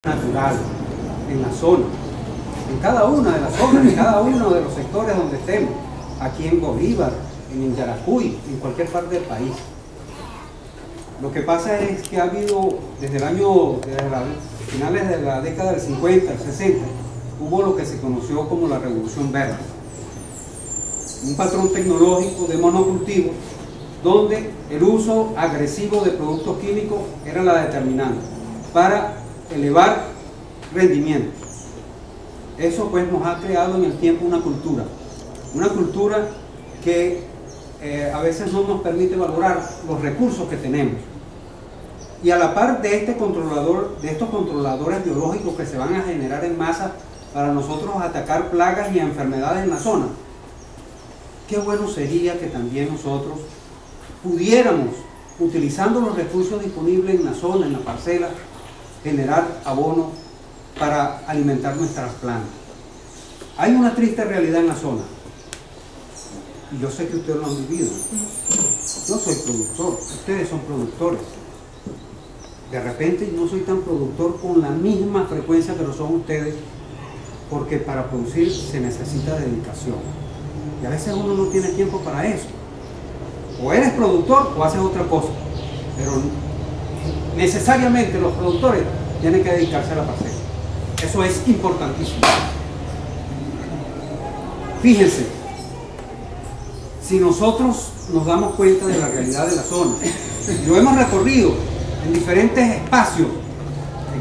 natural en la zona, en cada una de las zonas, en cada uno de los sectores donde estemos, aquí en Bolívar, en Yaracuy, en cualquier parte del país. Lo que pasa es que ha habido, desde finales de la década del 50, el 60, hubo lo que se conoció como la Revolución Verde. Un patrón tecnológico de monocultivo, donde el uso agresivo de productos químicos era la determinante para elevar rendimientos. Eso pues nos ha creado en el tiempo una cultura que a veces no nos permite valorar los recursos que tenemos. Y a la par de estos controladores biológicos que se van a generar en masa para nosotros atacar plagas y enfermedades en la zona, qué bueno sería que también nosotros pudiéramos, utilizando los recursos disponibles en la zona, en la parcela, generar abono para alimentar nuestras plantas. Hay una triste realidad en la zona, y yo sé que ustedes lo han vivido. Yo soy productor, ustedes son productores. De repente no soy tan productor con la misma frecuencia que lo son ustedes, porque para producir se necesita dedicación. Y a veces uno no tiene tiempo para eso. O eres productor o haces otra cosa. Pero necesariamente los productores tienen que dedicarse a la parcela. Eso es importantísimo. Fíjense, si nosotros nos damos cuenta de la realidad de la zona, lo hemos recorrido en diferentes espacios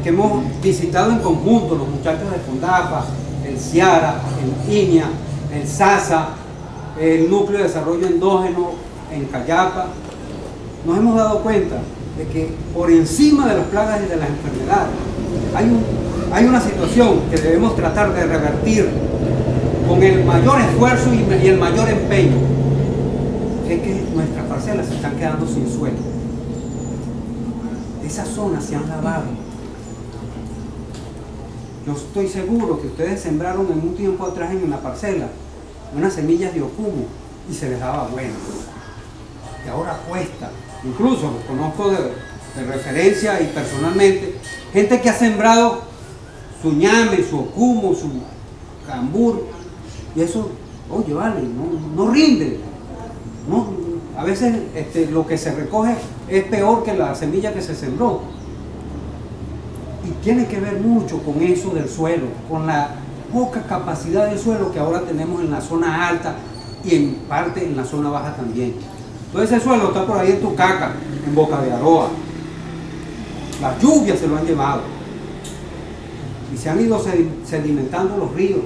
que hemos visitado en conjunto, los muchachos de Fondafa, el Ciara, el INIA, el SASA, el Núcleo de Desarrollo Endógeno en Cayapa, nos hemos dado cuenta de que por encima de las plagas y de las enfermedades hay una situación que debemos tratar de revertir con el mayor esfuerzo y el mayor empeño. Es que nuestras parcelas se están quedando sin suelo. Esas zonas se han lavado. Yo estoy seguro que ustedes sembraron en un tiempo atrás en una parcela unas semillas de ocumo y se les daba bueno. Y ahora cuesta. Incluso los conozco de referencia y personalmente, gente que ha sembrado su ñame, su ocumo, su cambur, y eso, oye, vale, no rinde. No, a veces lo que se recoge es peor que la semilla que se sembró. Y tiene que ver mucho con eso del suelo, con la poca capacidad del suelo que ahora tenemos en la zona alta y en parte en la zona baja también. Todo ese suelo está por ahí en Tucaca, en Boca de Aroa. Las lluvias se lo han llevado. Y se han ido sedimentando los ríos.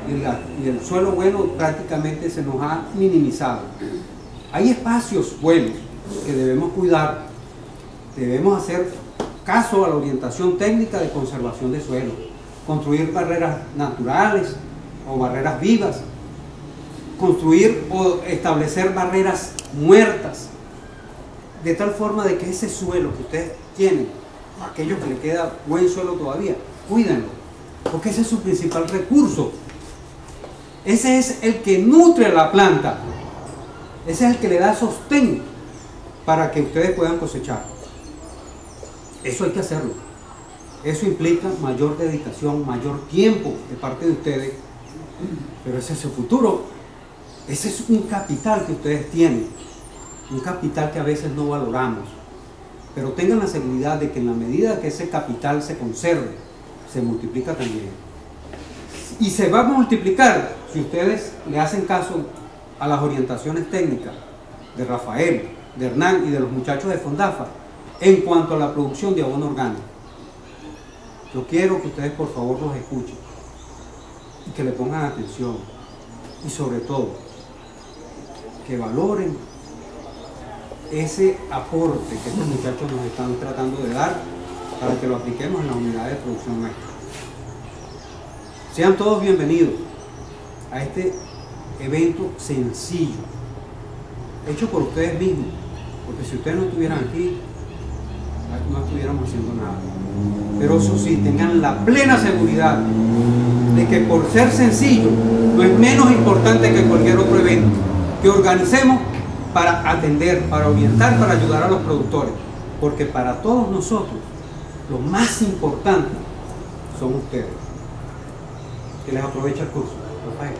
Y el suelo bueno prácticamente se nos ha minimizado. Hay espacios buenos que debemos cuidar. Debemos hacer caso a la orientación técnica de conservación de suelo. Construir barreras naturales o barreras vivas. Construir o establecer barreras muertas. De tal forma de que ese suelo que ustedes tienen, aquellos que le queda buen suelo todavía, cuídenlo. Porque ese es su principal recurso. Ese es el que nutre a la planta. Ese es el que le da sostén para que ustedes puedan cosechar. Eso hay que hacerlo. Eso implica mayor dedicación, mayor tiempo de parte de ustedes. Pero ese es su futuro. Ese es un capital que ustedes tienen. Un capital que a veces no valoramos. Pero tengan la seguridad de que en la medida que ese capital se conserve, se multiplica también. Y se va a multiplicar si ustedes le hacen caso a las orientaciones técnicas de Rafael, de Hernán y de los muchachos de Fondafa en cuanto a la producción de abono orgánico. Yo quiero que ustedes por favor los escuchen y que le pongan atención y sobre todo que valoren ese aporte que estos muchachos nos están tratando de dar para que lo apliquemos en las unidades de producción nuestra. Sean todos bienvenidos a este evento sencillo, hecho por ustedes mismos, porque si ustedes no estuvieran aquí, no estuviéramos haciendo nada. Pero eso sí, tengan la plena seguridad de que por ser sencillo, no es menos importante que cualquier otro evento que organicemos para atender, para orientar, para ayudar a los productores, porque para todos nosotros lo más importante son ustedes. Que les aprovecha el curso. Rafael.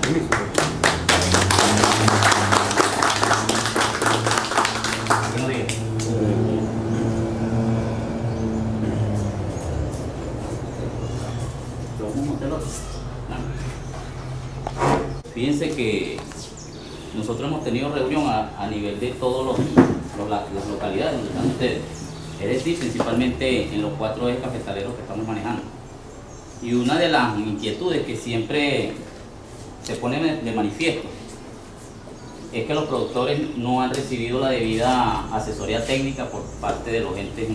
Permiso. Buenos días. Fíjense que nosotros hemos tenido reunión a nivel de todas las localidades donde están ustedes, es decir, principalmente en los 4 ejes cafetaleros que estamos manejando. Y una de las inquietudes que siempre se pone de manifiesto es que los productores no han recibido la debida asesoría técnica por parte de los entes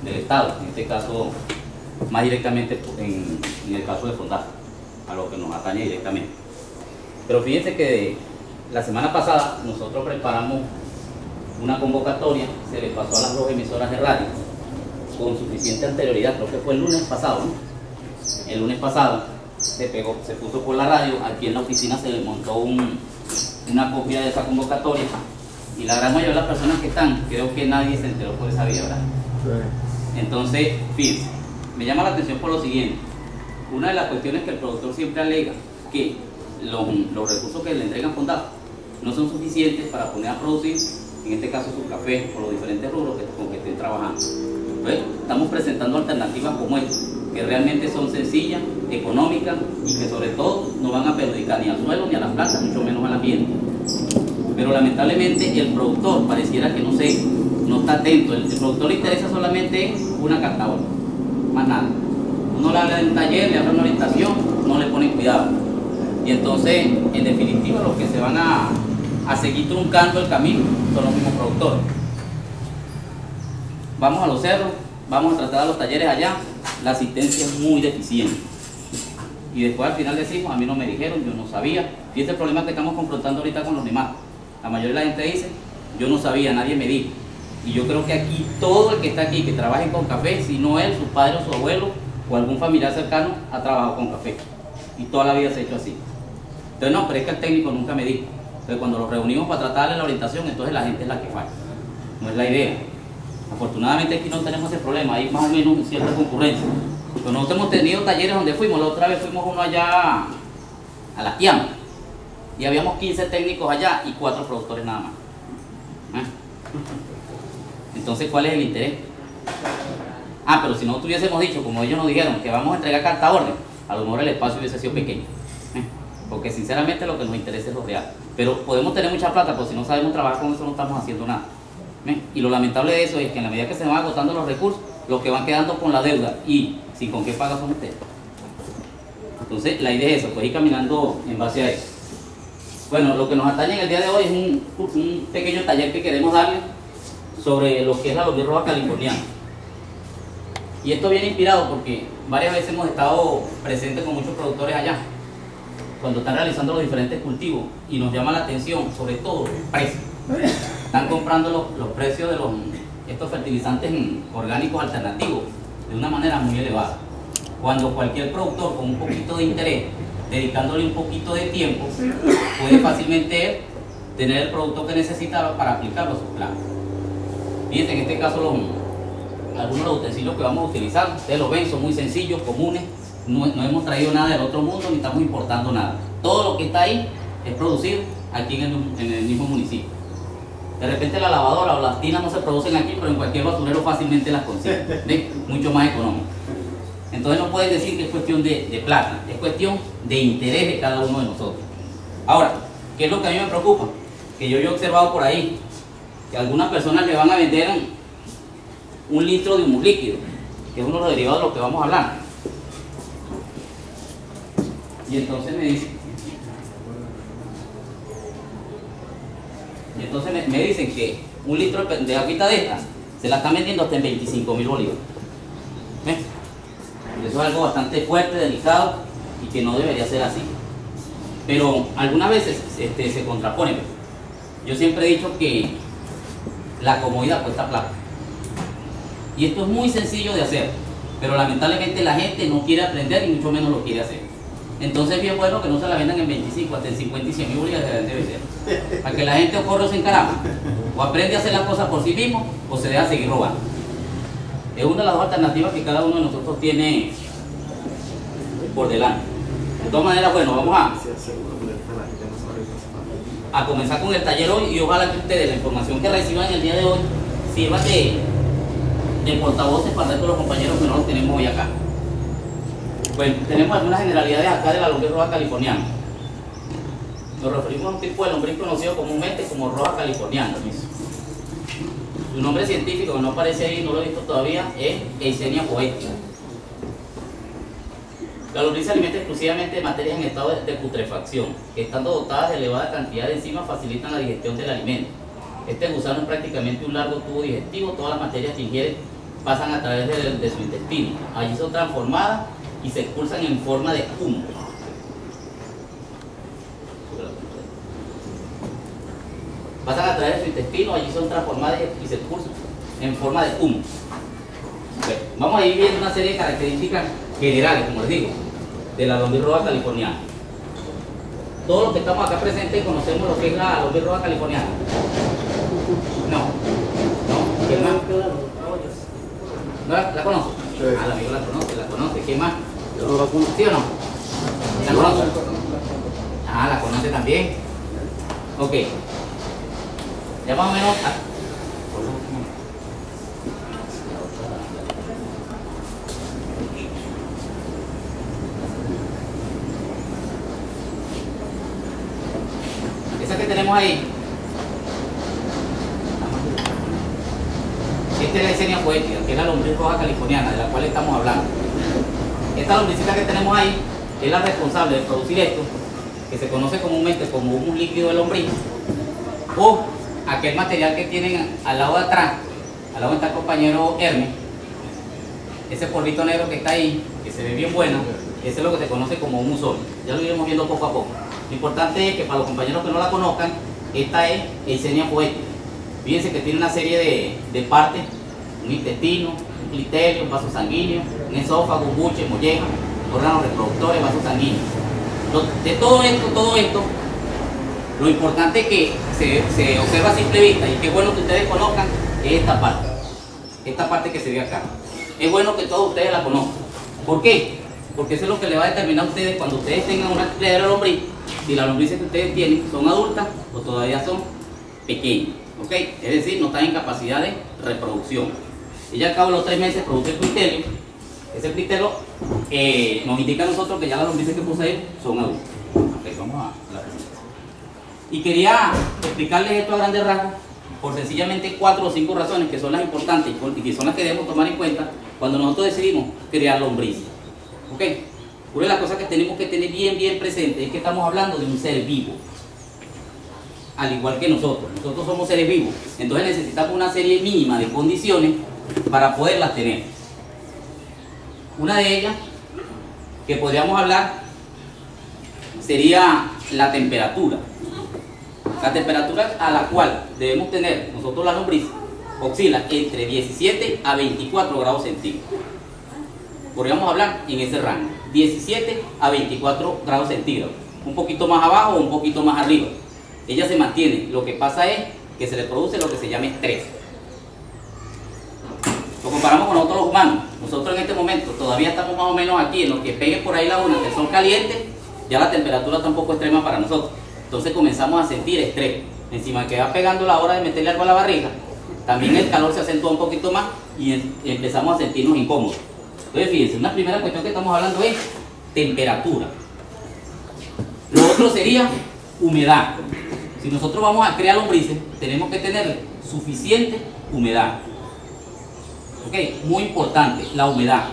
del Estado, en este caso más directamente en el caso de Fondasa, a lo que nos atañe directamente. Pero fíjense que la semana pasada nosotros preparamos una convocatoria, se le pasó a las 2 emisoras de radio con suficiente anterioridad, creo que fue el lunes pasado, ¿no? El lunes pasado se puso por la radio, aquí en la oficina se le montó una copia de esa convocatoria y la gran mayoría de las personas que están, creo que nadie se enteró por esa vía, ¿verdad? Sí. Entonces, fíjense, me llama la atención por lo siguiente. Una de las cuestiones que el productor siempre alega, que los recursos que le entregan Fondasa no son suficientes para poner a producir, en este caso su café o los diferentes rubros con que estén trabajando. Entonces, estamos presentando alternativas como esta, que realmente son sencillas, económicas y que sobre todo no van a perjudicar ni al suelo ni a las plantas, mucho menos al ambiente. Pero lamentablemente el productor pareciera que no está atento. El productor le interesa solamente una carta, más nada. Uno le habla de un taller, le habla de una orientación, no le pone cuidado. Y entonces, en definitiva, los que se van a seguir truncando el camino son los mismos productores. Vamos a los cerros, vamos a tratar a los talleres allá, la asistencia es muy deficiente. Y después al final decimos, a mí no me dijeron, yo no sabía. Y este es el problema que estamos confrontando ahorita con los demás. La mayoría de la gente dice, yo no sabía, nadie me dijo. Y yo creo que aquí, todo el que está aquí, que trabaje con café, si no él, su padre o su abuelo, o algún familiar cercano, ha trabajado con café. Y toda la vida se ha hecho así. Entonces no, pero es que el técnico nunca me dijo. Entonces cuando los reunimos para tratarle la orientación, entonces la gente es la que falla. No es la idea. Afortunadamente aquí no tenemos ese problema, hay más o menos cierta concurrencia. Pero nosotros hemos tenido talleres donde fuimos, la otra vez fuimos uno allá a La Quiama. Y habíamos 15 técnicos allá y 4 productores nada más. Entonces, ¿cuál es el interés? Pero si no tuviésemos dicho, como ellos nos dijeron, que vamos a entregar carta orden, a lo mejor el espacio hubiese sido pequeño. Porque sinceramente lo que nos interesa es lo real. Pero podemos tener mucha plata, pero si no sabemos trabajar con eso no estamos haciendo nada. Y lo lamentable de eso es que en la medida que se van agotando los recursos, los que van quedando con la deuda y sin con qué paga son ustedes. Entonces la idea es eso, pues ir caminando en base a eso. Bueno, lo que nos atañe en el día de hoy es un pequeño taller que queremos darle sobre lo que es la lombriz roja californiana. Y esto viene inspirado porque varias veces hemos estado presentes con muchos productores allá, cuando están realizando los diferentes cultivos, y nos llama la atención, sobre todo, los precios. Están comprando los precios de estos fertilizantes orgánicos alternativos de una manera muy elevada. Cuando cualquier productor con un poquito de interés, dedicándole un poquito de tiempo, puede fácilmente tener el producto que necesita para aplicarlo a sus plantas. Fíjense, en este caso algunos de los utensilios que vamos a utilizar, ustedes lo ven, son muy sencillos, comunes, no hemos traído nada del otro mundo ni estamos importando nada. Todo lo que está ahí es producido aquí en el mismo municipio. De repente la lavadora o las tinas no se producen aquí, pero en cualquier basurero fácilmente las consiguen, ¿ves? Mucho más económico. Entonces no pueden decir que es cuestión de plata, es cuestión de interés de cada uno de nosotros. Ahora, ¿qué es lo que a mí me preocupa? Que yo he observado por ahí que algunas personas le van a vender 1 litro de humus líquido, que es uno de los derivados de lo que vamos a hablar. Y entonces me dicen que 1 litro de agüita de esta se la están vendiendo hasta en 25.000 bolívares. ¿Ves? Eso es algo bastante fuerte, delicado y que no debería ser así. Pero algunas veces se contrapone. Yo siempre he dicho que la comodidad cuesta plata. Y esto es muy sencillo de hacer, pero lamentablemente la gente no quiere aprender y mucho menos lo quiere hacer. Entonces es bien bueno que no se la vendan en 25, hasta en 50 y 100.000 bolívares deben de vender. Para que la gente o corre o se encarama, o aprende a hacer las cosas por sí mismo, o se deja seguir robando. Es una de las dos alternativas que cada uno de nosotros tiene por delante. De todas maneras, bueno, vamos a comenzar con el taller hoy y ojalá que ustedes, la información que reciban el día de hoy, sirva de portavoces para dar con los compañeros que no los tenemos hoy acá. Bueno, tenemos algunas generalidades acá de la lombriz roja californiana. Nos referimos a un tipo de lombriz conocido comúnmente como roja californiana. Su nombre científico, que no aparece ahí, no lo he visto todavía, es Eisenia poetica. La lombriz se alimenta exclusivamente de materias en estado de putrefacción, que estando dotadas de elevada cantidad de enzimas facilitan la digestión del alimento. Este gusano es prácticamente un largo tubo digestivo, todas las materias que ingieren pasan a través de su intestino. Allí son transformadas y se expulsan en forma de humo. Pasan a través de su intestino, allí son transformadas y se expulsan en forma de humo. Bueno, vamos a ir viendo una serie de características generales, como les digo, de la lombriz roja californiana. Todos los que estamos acá presentes conocemos lo que es la lombriz roja californiana. No. ¿Quién más? ¿No la conoce? Sí. Ah, el amigo la conoce. ¿Quién más? Yo no la conozco. ¿Sí o no? ¿La conoce? Ah, la conoce también. Ok. Ya más o menos. Esa que tenemos ahí. Esta es la Eisenia poetica, que es la lombriz roja californiana, de la cual estamos hablando. Esta lombricita que tenemos ahí es la responsable de producir esto, que se conoce comúnmente como humus líquido de lombriz, o aquel material que tienen al lado de atrás, al lado está el compañero Hermes, ese polvito negro que está ahí, que se ve bien bueno, ese es lo que se conoce como humus sólido. Ya lo iremos viendo poco a poco. Lo importante es que para los compañeros que no la conozcan, esta es Eisenia poetica. Fíjense que tiene una serie de partes, un intestino, un cliterio, un vaso sanguíneo, un esófago, un buche, molleja, órganos reproductores, vasos sanguíneos. De todo esto, lo importante que se observa a simple vista y que es bueno que ustedes conozcan es esta parte que se ve acá. Es bueno que todos ustedes la conozcan. ¿Por qué? Porque eso es lo que le va a determinar a ustedes cuando ustedes tengan una criadera de lombriz, si las lombrices que ustedes tienen son adultas o todavía son pequeñas. ¿Ok? Es decir, no están en capacidad de reproducción. Ella al cabo de los 3 meses produce el cliterio. Ese cliterio nos indica a nosotros que ya las lombrices que poseen son adultas. Ok, vamos a la presentación. Y quería explicarles esto a grandes rasgos por sencillamente 4 o 5 razones que son las importantes y que son las que debemos tomar en cuenta cuando nosotros decidimos crear lombrices. ¿Ok? Una de las cosas que tenemos que tener bien presente es que estamos hablando de un ser vivo. Al igual que nosotros somos seres vivos, entonces necesitamos una serie mínima de condiciones para poderlas tener. Una de ellas que podríamos hablar sería la temperatura. La temperatura a la cual debemos tener nosotros la lombriz oscila entre 17 a 24 grados centígrados. Podríamos hablar en ese rango, 17 a 24 grados centígrados, un poquito más abajo o un poquito más arriba. Ella se mantiene, lo que pasa es que se le produce lo que se llama estrés. Lo comparamos con nosotros los humanos. Nosotros en este momento todavía estamos más o menos aquí, en lo que pegue por ahí la una, que son calientes, ya la temperatura está un poco extrema para nosotros. Entonces comenzamos a sentir estrés. Encima de que va pegando la hora de meterle algo a la barriga, también el calor se acentúa un poquito más y empezamos a sentirnos incómodos. Entonces fíjense, una primera cuestión que estamos hablando es temperatura. Lo otro sería humedad. Si nosotros vamos a crear lombrices, tenemos que tener suficiente humedad. ¿Ok? Muy importante, la humedad.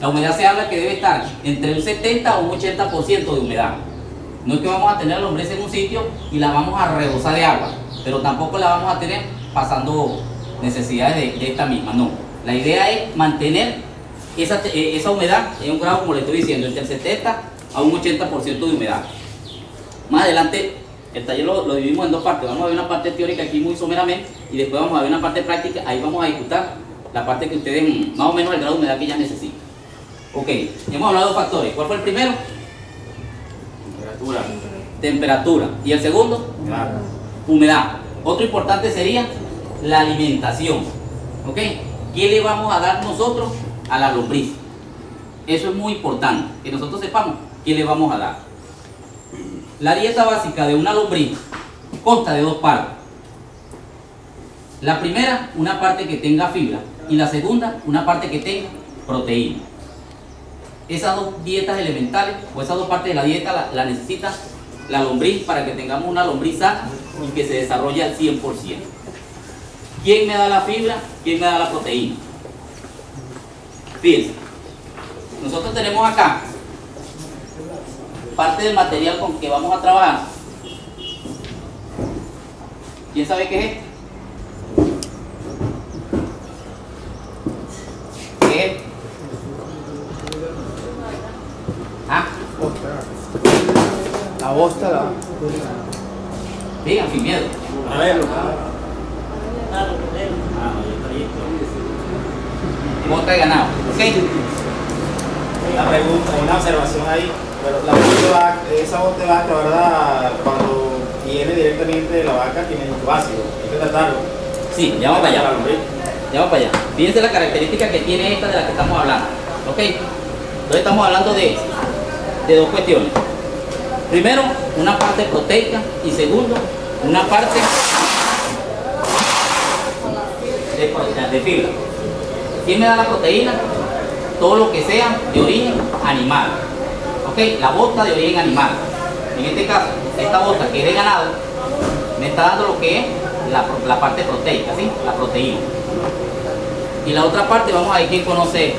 La humedad se habla que debe estar entre un 70 o un 80% de humedad. No es que vamos a tener la lombriz en un sitio y la vamos a rebosar de agua, pero tampoco la vamos a tener pasando necesidades de esta misma, no. La idea es mantener esa humedad en un grado, como le estoy diciendo, entre el 70 a un 80% de humedad. Más adelante el taller lo dividimos en 2 partes. Vamos a ver una parte teórica aquí muy someramente y después vamos a ver una parte práctica. Ahí vamos a ejecutar la parte que ustedes, más o menos el grado de humedad que ya necesitan. Ok, hemos hablado de 2 factores. ¿Cuál fue el primero? Temperatura. ¿Y el segundo? Humedad. Otro importante sería la alimentación. ¿Ok? ¿qué le vamos a dar nosotros a la lombriz? Eso es muy importante, que nosotros sepamos qué le vamos a dar. La dieta básica de una lombriz consta de dos partes. La primera, una parte que tenga fibra, y la segunda, una parte que tenga proteína. Esas dos dietas elementales, o esas dos partes de la dieta, la necesita la lombriz para que tengamos una lombriz sana y que se desarrolle al 100%. ¿Quién me da la fibra? ¿Quién me da la proteína? Fíjense, nosotros tenemos acá parte del material con que vamos a trabajar. ¿Quién sabe qué es esto? ¿Qué es? ¿Ah? La bosta, Digan, sin miedo. A ver. Bota de ganado. ¿Ok? Una pregunta, una observación ahí. Pero la bosta de vaca, esa bosta de vaca, ¿verdad? Cuando viene directamente de la vaca, tiene mucho ácido. Hay que tratarlo. Sí, ya vamos para allá. Ya vamos para allá. Fíjense la característica que tiene esta de la que estamos hablando. ¿Ok? Entonces estamos hablando de dos cuestiones. Primero, una parte proteica y segundo, una parte de fibra. ¿Quién me da la proteína? Todo lo que sea de origen animal. ¿Ok? La bosta de origen animal. En este caso, esta bosta que es de ganado, me está dando lo que es la parte proteica, ¿sí? La proteína. Y la otra parte, vamos a ver quién conoce.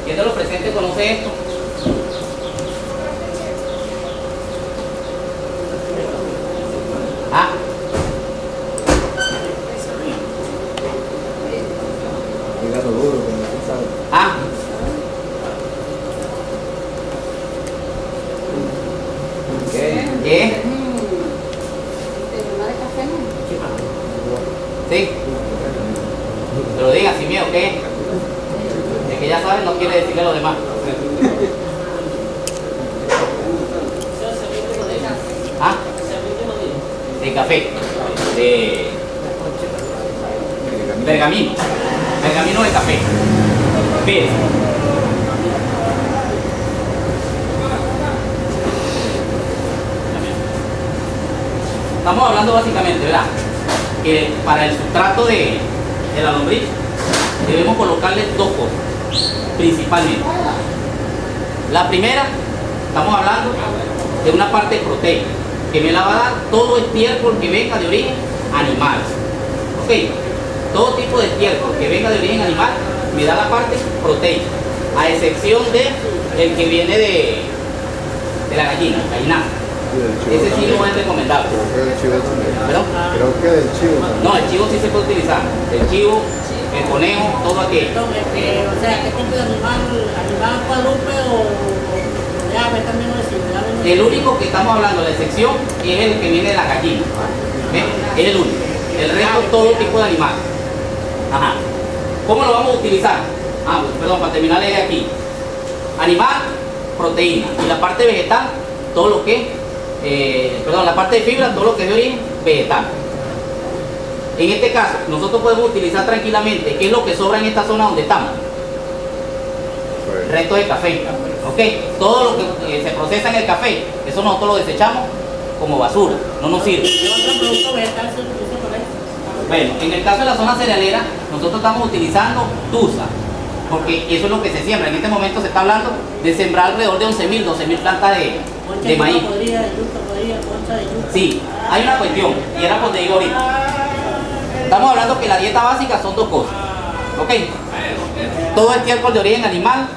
¿Quién de los presentes conoce esto? Ah. Ah. ¿Qué? Sí. Te lo digan sin miedo, ¿qué? De que ya saben no quiere decirle a los demás. ¿Ah? De café. De pergamino. Pergamino de café. Fíjense. Estamos hablando básicamente, ¿verdad? Que para el sustrato de la lombriz debemos colocarle dos cosas, principalmente. La primera, estamos hablando de una parte proteica, que me la va a dar todo estiércol que venga de origen animal. ¿Ok? Todo tipo de estiércol que venga de origen animal me da la parte proteica, a excepción de el que viene de la gallina, gallinazo. Ese sí no es recomendable. ¿Perdón? Creo que del chivo también. No, el chivo sí se puede utilizar. El chivo, el conejo, todo aquello. O sea, ¿qué tipo de animal? ¿Animal cuadrúpedo o de ave también no existe? El único que estamos hablando de excepción es el que viene de la gallina. ¿Ves? Es el único. El resto todo tipo de animal. Ajá. ¿Cómo lo vamos a utilizar? Ah, perdón, para terminar de aquí. Animal, proteína. Y la parte vegetal, todo lo que la parte de fibra, todo lo que es de origen vegetal. En este caso, nosotros podemos utilizar tranquilamente, ¿qué es lo que sobra en esta zona donde estamos? Resto de café. ¿Ok? Todo lo que se procesa en el café, eso nosotros lo desechamos como basura, no nos sirve. ¿Qué otro producto vegetal se utiliza para eso? Bueno, en el caso de la zona cerealera, nosotros estamos utilizando tusa, porque eso es lo que se siembra. En este momento se está hablando de sembrar alrededor de 11.000, 12.000 plantas de maíz. Sí, hay una cuestión, y era por te digo ahorita. Estamos hablando que la dieta básica son dos cosas. ¿Ok? Todo estiércol de origen animal,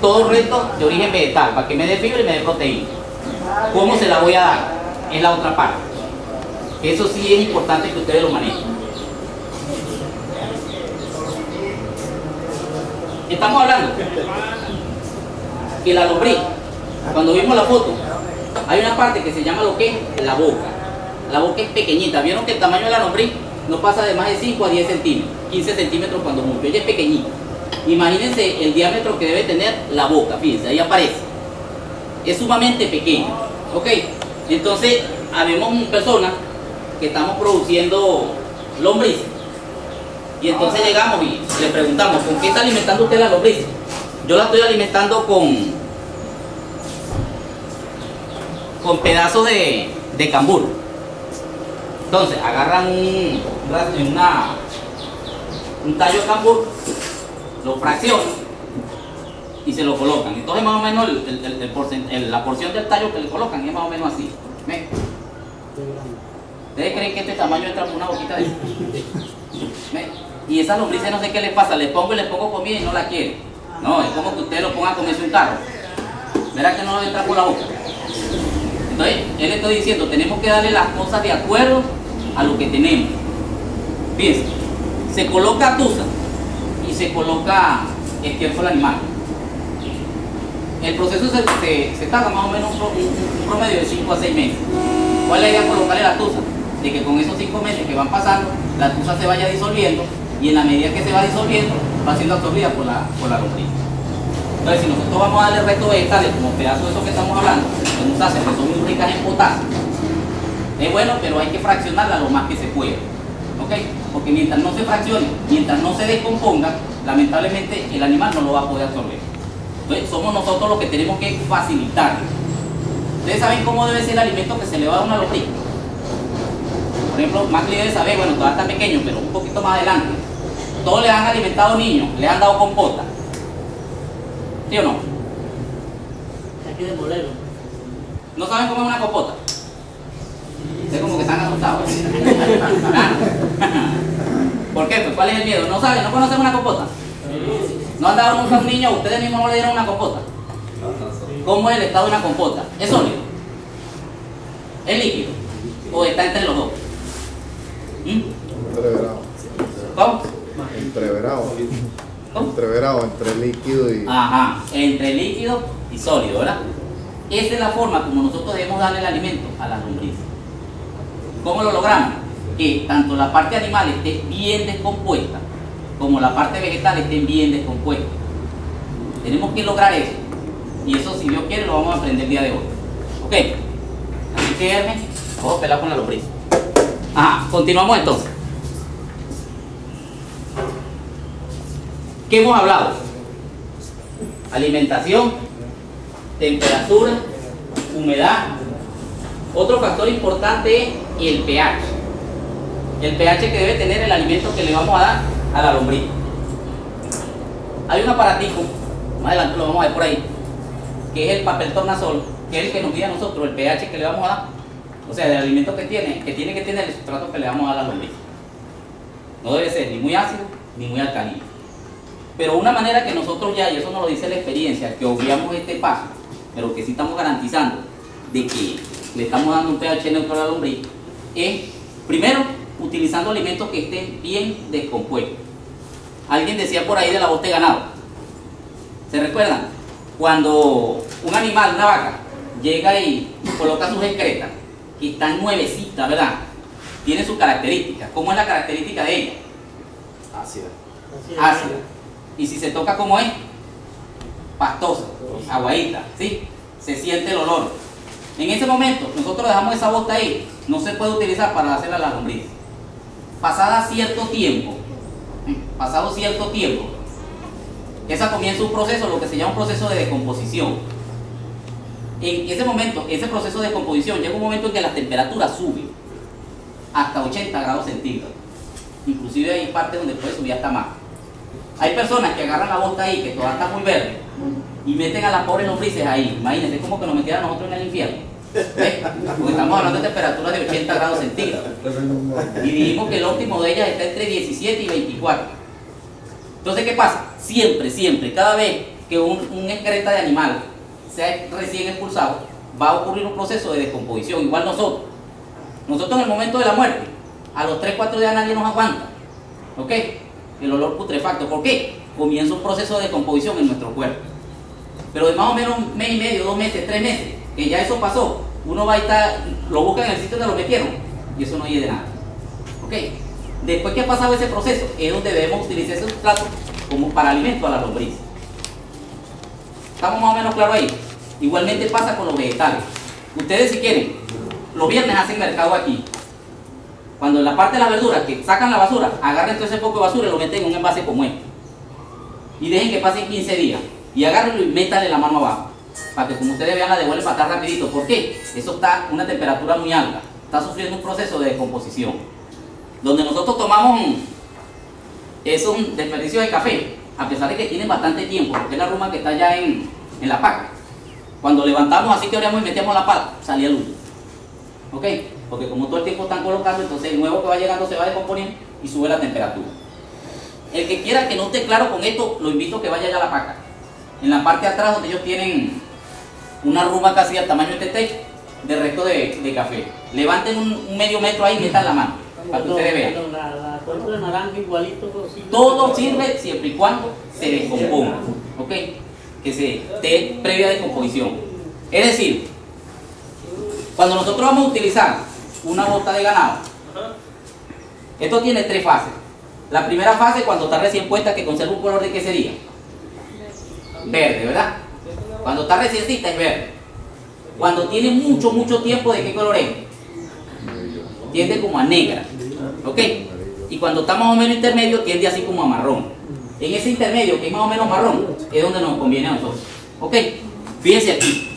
todo resto de origen vegetal, para que me dé fibra y me dé proteína. ¿Cómo se la voy a dar? es la otra parte. Eso sí es importante que ustedes lo manejen. Estamos hablando que la lombriz, cuando vimos la foto, hay una parte que se llama lo que es la boca. La boca es pequeñita. Vieron que el tamaño de la lombriz no pasa de más de 5 a 10 centímetros, 15 centímetros cuando mucho. Ella es pequeñita. Imagínense el diámetro que debe tener la boca. Fíjense, ahí aparece. Es sumamente pequeño. ¿Ok? Entonces, habemos personas que estamos produciendo lombrices. Y entonces llegamos y le preguntamos, ¿con qué está alimentando usted la lombriz? Yo la estoy alimentando con pedazos de cambur. Entonces agarran un tallo de cambur, lo fraccionan y se lo colocan. Entonces más o menos la porción del tallo que le colocan es más o menos así. ¿Ven? ¿Ustedes creen que este tamaño entra por una boquita de eso? ¿Ven? Y esas lombrices no sé qué les pasa, les pongo comida y no la quieren. No, es como que ustedes lo pongan a comerse un carro. Verá que no lo entra por la boca. Entonces, él le estoy diciendo, tenemos que darle las cosas de acuerdo a lo que tenemos. Fíjense, se coloca tusa y se coloca estiércol animal. El proceso se tarda más o menos un promedio de 5 a 6 meses. ¿Cuál es la idea de colocarle la tusa? De que con esos 5 meses que van pasando, la tusa se vaya disolviendo y en la medida que se va disolviendo, va siendo absorbida por la lombriz. Entonces, si nosotros vamos a darle restos vegetales como pedazos de eso que estamos hablando, en musáceas que son muy ricas en potasio, es bueno, pero hay que fraccionarla lo más que se pueda. ¿Ok? Porque mientras no se fraccione, mientras no se descomponga, lamentablemente el animal no lo va a poder absorber. Entonces, somos nosotros los que tenemos que facilitarlo. Ustedes saben cómo debe ser el alimento que se le va a dar a una lombriz. Por ejemplo, Macri debe saber, bueno, todavía está pequeño, pero un poquito más adelante. Todos le han alimentado niños, le han dado compota. ¿Sí o no? Aquí de Molero. ¿No saben cómo es una compota? Es como que están asustados. ¿Por qué? Pues ¿cuál es el miedo? ¿No saben? ¿No conocen una compota? ¿No han dado nunca a un niño? ¿Ustedes mismos no le dieron una compota? ¿Cómo es el estado de una compota? ¿Es sólido? ¿Es líquido? ¿O está entre los dos? Entreverado. ¿Cómo? Entreverado. ¿Cómo? Entreverado entre líquido y... Ajá, entre líquido y sólido, ¿verdad? Esa es la forma como nosotros debemos darle el alimento a las lombrices. ¿Cómo lo logramos? Que tanto la parte animal esté bien descompuesta como la parte vegetal esté bien descompuesta. Tenemos que lograr eso. Y eso, si Dios quiere, lo vamos a aprender el día de hoy. ¿Ok? Así que, Hermes, vamos a pelar con la lombriz. Ajá, continuamos entonces. ¿Qué hemos hablado? Alimentación, temperatura, humedad. Otro factor importante es el pH. El pH que debe tener el alimento que le vamos a dar a la lombriz. Hay un aparatico, más adelante lo vamos a ver por ahí, que es el papel tornasol, que es el que nos guía a nosotros el pH que le vamos a dar. O sea, del alimento que tiene que tener el sustrato que le vamos a dar a la lombriz. No debe ser ni muy ácido ni muy alcalino. Pero una manera que nosotros ya, y eso nos lo dice la experiencia, que obviamos este paso, pero que sí estamos garantizando de que le estamos dando un pH neutro a la lombriz, es, primero, utilizando alimentos que estén bien descompuestos. Alguien decía por ahí de la voz de ganado. ¿Se recuerdan? Cuando un animal, una vaca, llega y coloca sus excretas, que están nuevecitas, ¿verdad? Tiene sus características. ¿Cómo es la característica de ella? Ácida. Ácida. Y si se toca, ¿cómo es? Pastosa, aguadita, ¿sí? Se siente el olor. En ese momento, nosotros dejamos esa bosta ahí, no se puede utilizar para hacerla a la lombriz. Pasado cierto tiempo, esa comienza un proceso, lo que se llama un proceso de descomposición. En ese momento, ese proceso de descomposición, llega un momento en que la temperatura sube hasta 80 grados centígrados. Inclusive hay partes donde puede subir hasta más. Hay personas que agarran la bosta ahí, que todavía está muy verde, y meten a las pobres lombrices ahí. Imagínense, es como que nos metieran nosotros en el infierno. ¿Ves? Porque estamos hablando de temperaturas de 80 grados centígrados. Y dijimos que el óptimo de ellas está entre 17 y 24. Entonces, ¿qué pasa? Siempre, cada vez que un excreta de animal sea recién expulsado, va a ocurrir un proceso de descomposición. Igual nosotros en el momento de la muerte, a los 3-4 días nadie nos aguanta, ¿ok? El olor putrefacto. ¿Por qué? Comienza un proceso de descomposición en nuestro cuerpo. Pero de más o menos un mes y medio, 2 meses, 3 meses, que ya eso pasó, uno va a estar, lo busca en el sitio donde lo metieron y eso no hiede nada, ¿ok? Después que ha pasado ese proceso, es donde debemos utilizar ese sustrato como para alimento a la lombriz. ¿Estamos más o menos claros ahí? Igualmente pasa con los vegetales. Ustedes, si quieren, los viernes hacen mercado aquí. Cuando en la parte de las verduras que sacan la basura, agarren todo ese poco de basura y lo meten en un envase como este. Y dejen que pasen 15 días. Y agárrenlo y métanle la mano abajo. Para que, como ustedes vean, la devuelven para atrás rapidito. ¿Por qué? Eso está a una temperatura muy alta. Está sufriendo un proceso de descomposición. Donde nosotros tomamos esos desperdicios de café, a pesar de que tienen bastante tiempo, porque es la ruma que está ya en la paca. Cuando levantamos así que oremos y metemos la pata, salía luz. ¿Ok? Porque como todo el tiempo están colocando, entonces el nuevo que va llegando se va descomponiendo y sube la temperatura. El que quiera que no esté claro con esto, lo invito a que vaya ya a la paca. En la parte de atrás, donde ellos tienen una ruma casi al tamaño de este de resto de café. Levanten un medio metro ahí y metan la mano, para que ustedes vean. La cuerpo de naranja igualito. Todo sirve siempre y cuando se descomponga, ¿ok? Que se esté previa descomposición. Es decir, cuando nosotros vamos a utilizar una bota de ganado, esto tiene 3 fases. La primera fase, cuando está recién puesta, que conserva un color de ¿qué sería? Verde, ¿verdad? Cuando está reciencita es verde. Cuando tiene mucho tiempo, ¿de qué color es? Tiende como a negra, ¿ok? Y cuando está más o menos intermedio, tiende así como a marrón. En ese intermedio, que es más o menos marrón, es donde nos conviene a nosotros, ¿ok? Fíjense aquí.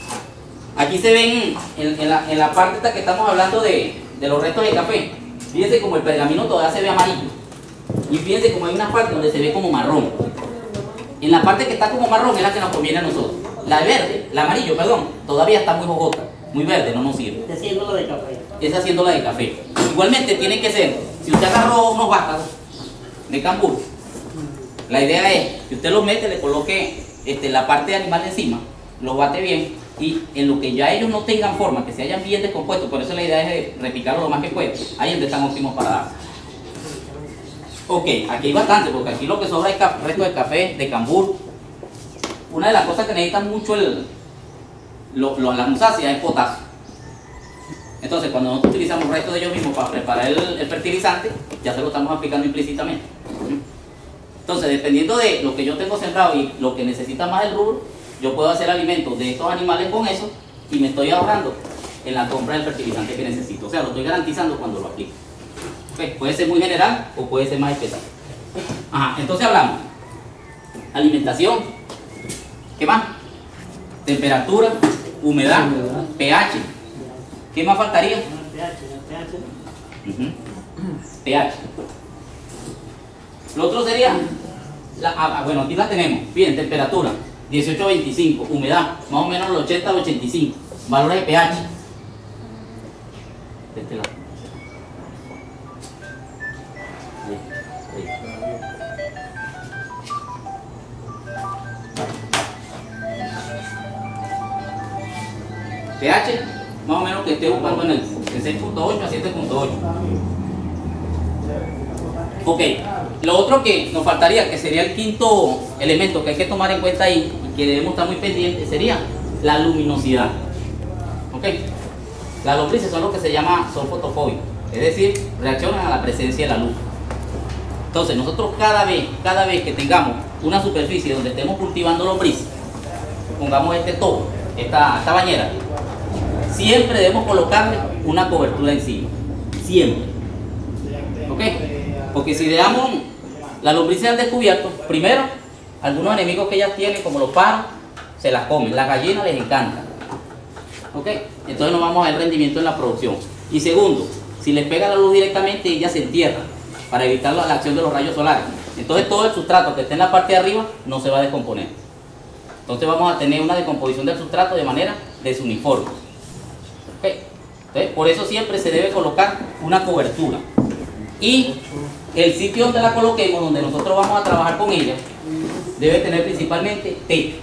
Aquí se ven en la parte esta que estamos hablando de los restos de café. Fíjense como el pergamino todavía se ve amarillo. Y fíjense como hay una parte donde se ve como marrón. En la parte que está como marrón es la que nos conviene a nosotros. La verde, la amarillo, perdón, todavía está muy jugota, muy verde, no nos sirve. Está haciendo la de café. Es haciendo la de café. Igualmente tiene que ser, si usted agarró unos vástagos de cambur, la idea es que usted los mete, le coloque la parte de animal encima, los bate bien y en lo que ya ellos no tengan forma, que se hayan bien descompuestos, por eso la idea es de repicarlo lo más que puede, ahí es donde están óptimos para dar. Ok, aquí hay bastante, porque aquí lo que sobra es resto de café, de cambur. Una de las cosas que necesitan mucho las musáceas es potasio. Entonces, cuando nosotros utilizamos restos de ellos mismos para preparar el fertilizante, ya se lo estamos aplicando implícitamente. Entonces, dependiendo de lo que yo tengo sembrado y lo que necesita más el rubro, yo puedo hacer alimentos de estos animales con eso y me estoy ahorrando en la compra del fertilizante que necesito. O sea, lo estoy garantizando cuando lo aplico. Okay, puede ser muy general o puede ser más especial. Ajá, entonces hablamos. Alimentación. ¿Qué más? Temperatura, humedad, pH. ¿Qué más faltaría? pH. Lo otro sería, bueno, aquí la tenemos. Bien, temperatura, 18 a 25, humedad, más o menos los 80 a 85. Valores de pH. De este lado. pH, más o menos que esté buscando en el 6.8 a 7.8. Ok, lo otro que nos faltaría, que sería el quinto elemento que hay que tomar en cuenta ahí y que debemos estar muy pendientes, sería la luminosidad. Ok, las lombrices son lo que se llama son fotofóbicos, es decir, reaccionan a la presencia de la luz. Entonces nosotros cada vez que tengamos una superficie donde estemos cultivando lombrices, pongamos este tobo, esta bañera, siempre debemos colocarle una cobertura encima, siempre. ¿Ok? Porque si dejamos las lombrices al descubierto, primero, algunos enemigos que ellas tienen, como los pájaros, se las comen, las gallinas les encantan. ¿Ok? Entonces no vamos a ver rendimiento en la producción. Y segundo, si les pega la luz directamente, ellas se entierran para evitar la acción de los rayos solares. Entonces todo el sustrato que esté en la parte de arriba no se va a descomponer. Entonces vamos a tener una descomposición del sustrato de manera desuniforme. ¿Okay? Entonces, por eso siempre se debe colocar una cobertura. Y el sitio donde la coloquemos, donde nosotros vamos a trabajar con ella, debe tener principalmente techo.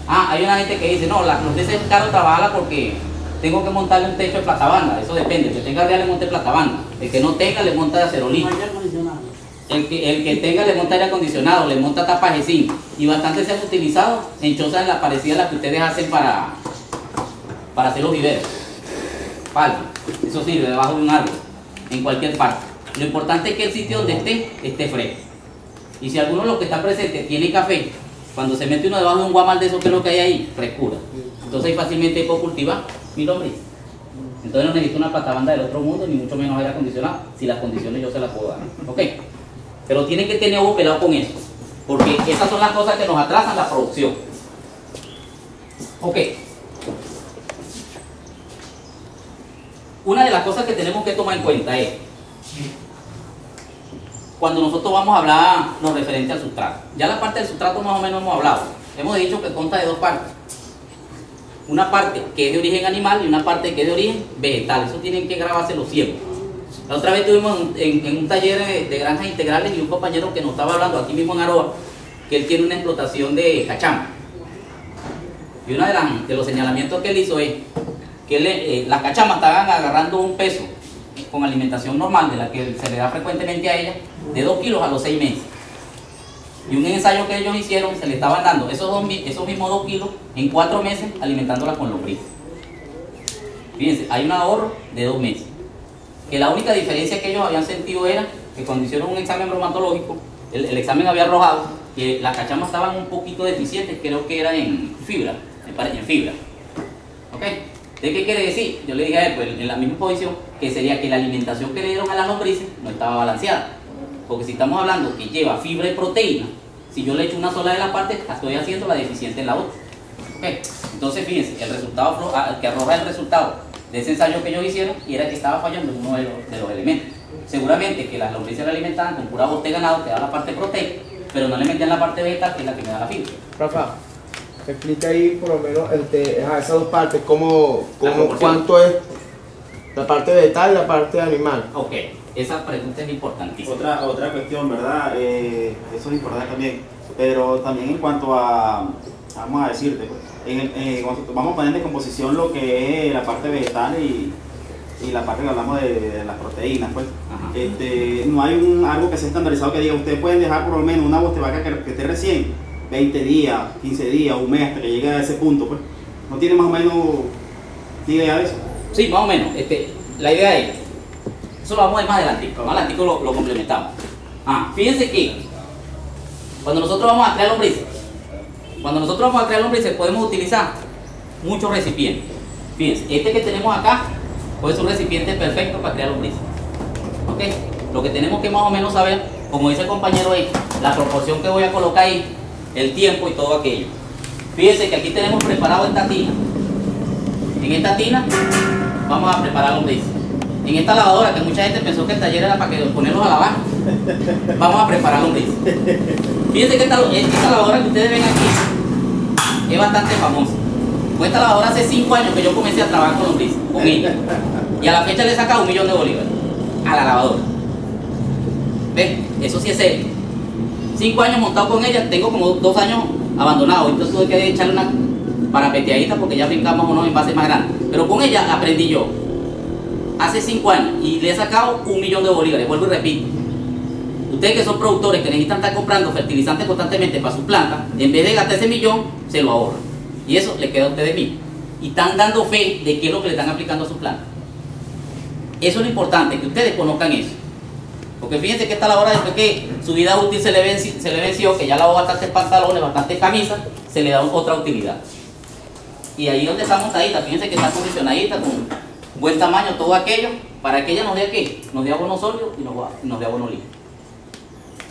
Hay una gente que dice, no, los de ese es caro trabajarla porque tengo que montarle un techo de platabanda. Eso depende, el que tenga real le monte platabanda, el que no tenga le monta de acerolito. Aire acondicionado. El que tenga le monta aire acondicionado, le monta tapas de zinc. Y bastante se han utilizado en chozas en la parecida a la que ustedes hacen para hacer los viveros. Palma, eso sirve debajo de un árbol, en cualquier parte. Lo importante es que el sitio donde esté fresco. Y si alguno de los que está presente tiene café, cuando se mete uno debajo de un guamal de eso, ¿qué es lo que hay ahí? Frescura. Entonces ahí fácilmente puedo cultivar mi lombriz. Entonces no necesito una platabanda del otro mundo, ni mucho menos aire acondicionado, si las condiciones yo se las puedo dar. ¿Ok? Pero tienen que tener ojo pelado con eso, porque esas son las cosas que nos atrasan la producción. Ok. Una de las cosas que tenemos que tomar en cuenta es cuando nosotros vamos a hablar lo referente al sustrato. Ya la parte del sustrato más o menos hemos hablado. Hemos dicho que consta de dos partes. Una parte que es de origen animal y una parte que es de origen vegetal. Eso tienen que grabárselo siempre. La otra vez estuvimos en un taller de granjas integrales y un compañero que nos estaba hablando aquí mismo en Aroa, que él tiene una explotación de cachama. Y uno de los señalamientos que él hizo es que las cachamas estaban agarrando un peso con alimentación normal, de la que se le da frecuentemente a ellas, de 2 kilos a los 6 meses. Y un ensayo que ellos hicieron, se le estaban dando esos mismos 2 kilos en 4 meses alimentándolas con lombriz. Fíjense, hay un ahorro de 2 meses. Que la única diferencia que ellos habían sentido era que cuando hicieron un examen bromatológico, el examen había arrojado que las cachamas estaban un poquito deficientes, creo que era en fibra, en fibra. ¿Ok? ¿De qué quiere decir? Yo le dije a él, pues, en la misma posición, que sería que la alimentación que le dieron a las lombrices no estaba balanceada. Porque si estamos hablando que lleva fibra y proteína, si yo le echo una sola de las partes, estoy haciendo la deficiente en la otra. ¿Okay? Entonces, fíjense, el resultado que arroja el resultado de ese ensayo que ellos hicieron y era que estaba fallando en uno de los elementos. Seguramente que las lombrices la alimentaban con pura bote de ganado, que da la parte proteica, pero no le metían la parte vegetal, que es la que me da la fibra. Rafa, explica ahí por lo menos esas dos partes, cuánto es la parte vegetal y la parte animal. Ok, esa pregunta es importantísima. Otra cuestión, ¿verdad? Eso es importante también, pero también en cuanto a, vamos a decirte, vamos a poner en composición lo que es la parte vegetal y la parte que hablamos de las proteínas, pues. No hay algo que sea estandarizado que diga, ustedes pueden dejar por lo menos una bostevaca que esté recién 20 días, 15 días, un mes hasta que llegue a ese punto, pues. ¿No tiene más o menos idea de eso? Sí, más o menos. La idea es, eso lo vamos a ver más adelante, lo complementamos. Fíjense que cuando nosotros vamos a crear lombrices, podemos utilizar muchos recipientes. Fíjense, este que tenemos acá puede ser un recipiente perfecto para crear lombrices. ¿Ok? Lo que tenemos que más o menos saber, como dice el compañero ahí, la proporción que voy a colocar ahí, el tiempo y todo aquello. Fíjense que aquí tenemos preparado esta tina. En esta tina vamos a preparar lombrices. En esta lavadora, que mucha gente pensó que el taller era para ponerlos a lavar, vamos a preparar lombrices. Fíjense que esta lavadora que ustedes ven aquí es bastante famosa. Pues esta lavadora hace 5 años que yo comencé a trabajar con lombrices, con ella. Y a la fecha le he sacado $1 millón de bolívares a la lavadora. ¿Ves? Eso sí es serio. 5 años montado con ella, tengo como 2 años abandonado. Entonces tuve que echarle una parapeteadita porque ya brincamos unos envases más grandes. Pero con ella aprendí yo. Hace 5 años y le he sacado $1 millón de bolívares. Vuelvo y repito. Ustedes que son productores que necesitan estar comprando fertilizantes constantemente para sus plantas, en vez de gastar ese $1 millón, se lo ahorran. Y eso le queda a ustedes mismos. Y están dando fe de qué es lo que le están aplicando a sus plantas. Eso es lo importante, que ustedes conozcan eso. Porque fíjense que esta lavadora, después que su vida útil se le venció, que ya lavó bastantes pantalones, bastantes camisas, se le da otra utilidad. Y ahí donde está montadita, fíjense que está acondicionadita, con buen tamaño, todo aquello, para que ella nos dé ¿qué? Nos dé abono sólido y nos dé abono líquido.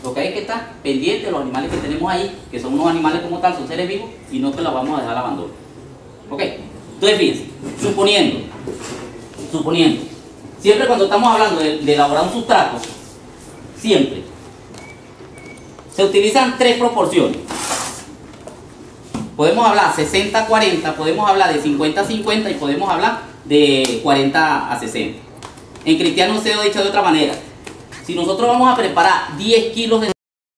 Lo que hay que estar pendiente de los animales que tenemos ahí, que son unos animales como tal, son seres vivos, y no que los vamos a dejar al abandono. ¿Ok? Entonces fíjense, suponiendo, siempre cuando estamos hablando de elaborar un sustrato, siempre se utilizan 3 proporciones. Podemos hablar 60-40, podemos hablar de 50-50 y podemos hablar de 40-60. En cristiano se lo he dicho de otra manera. Si nosotros vamos a preparar 10 kilos de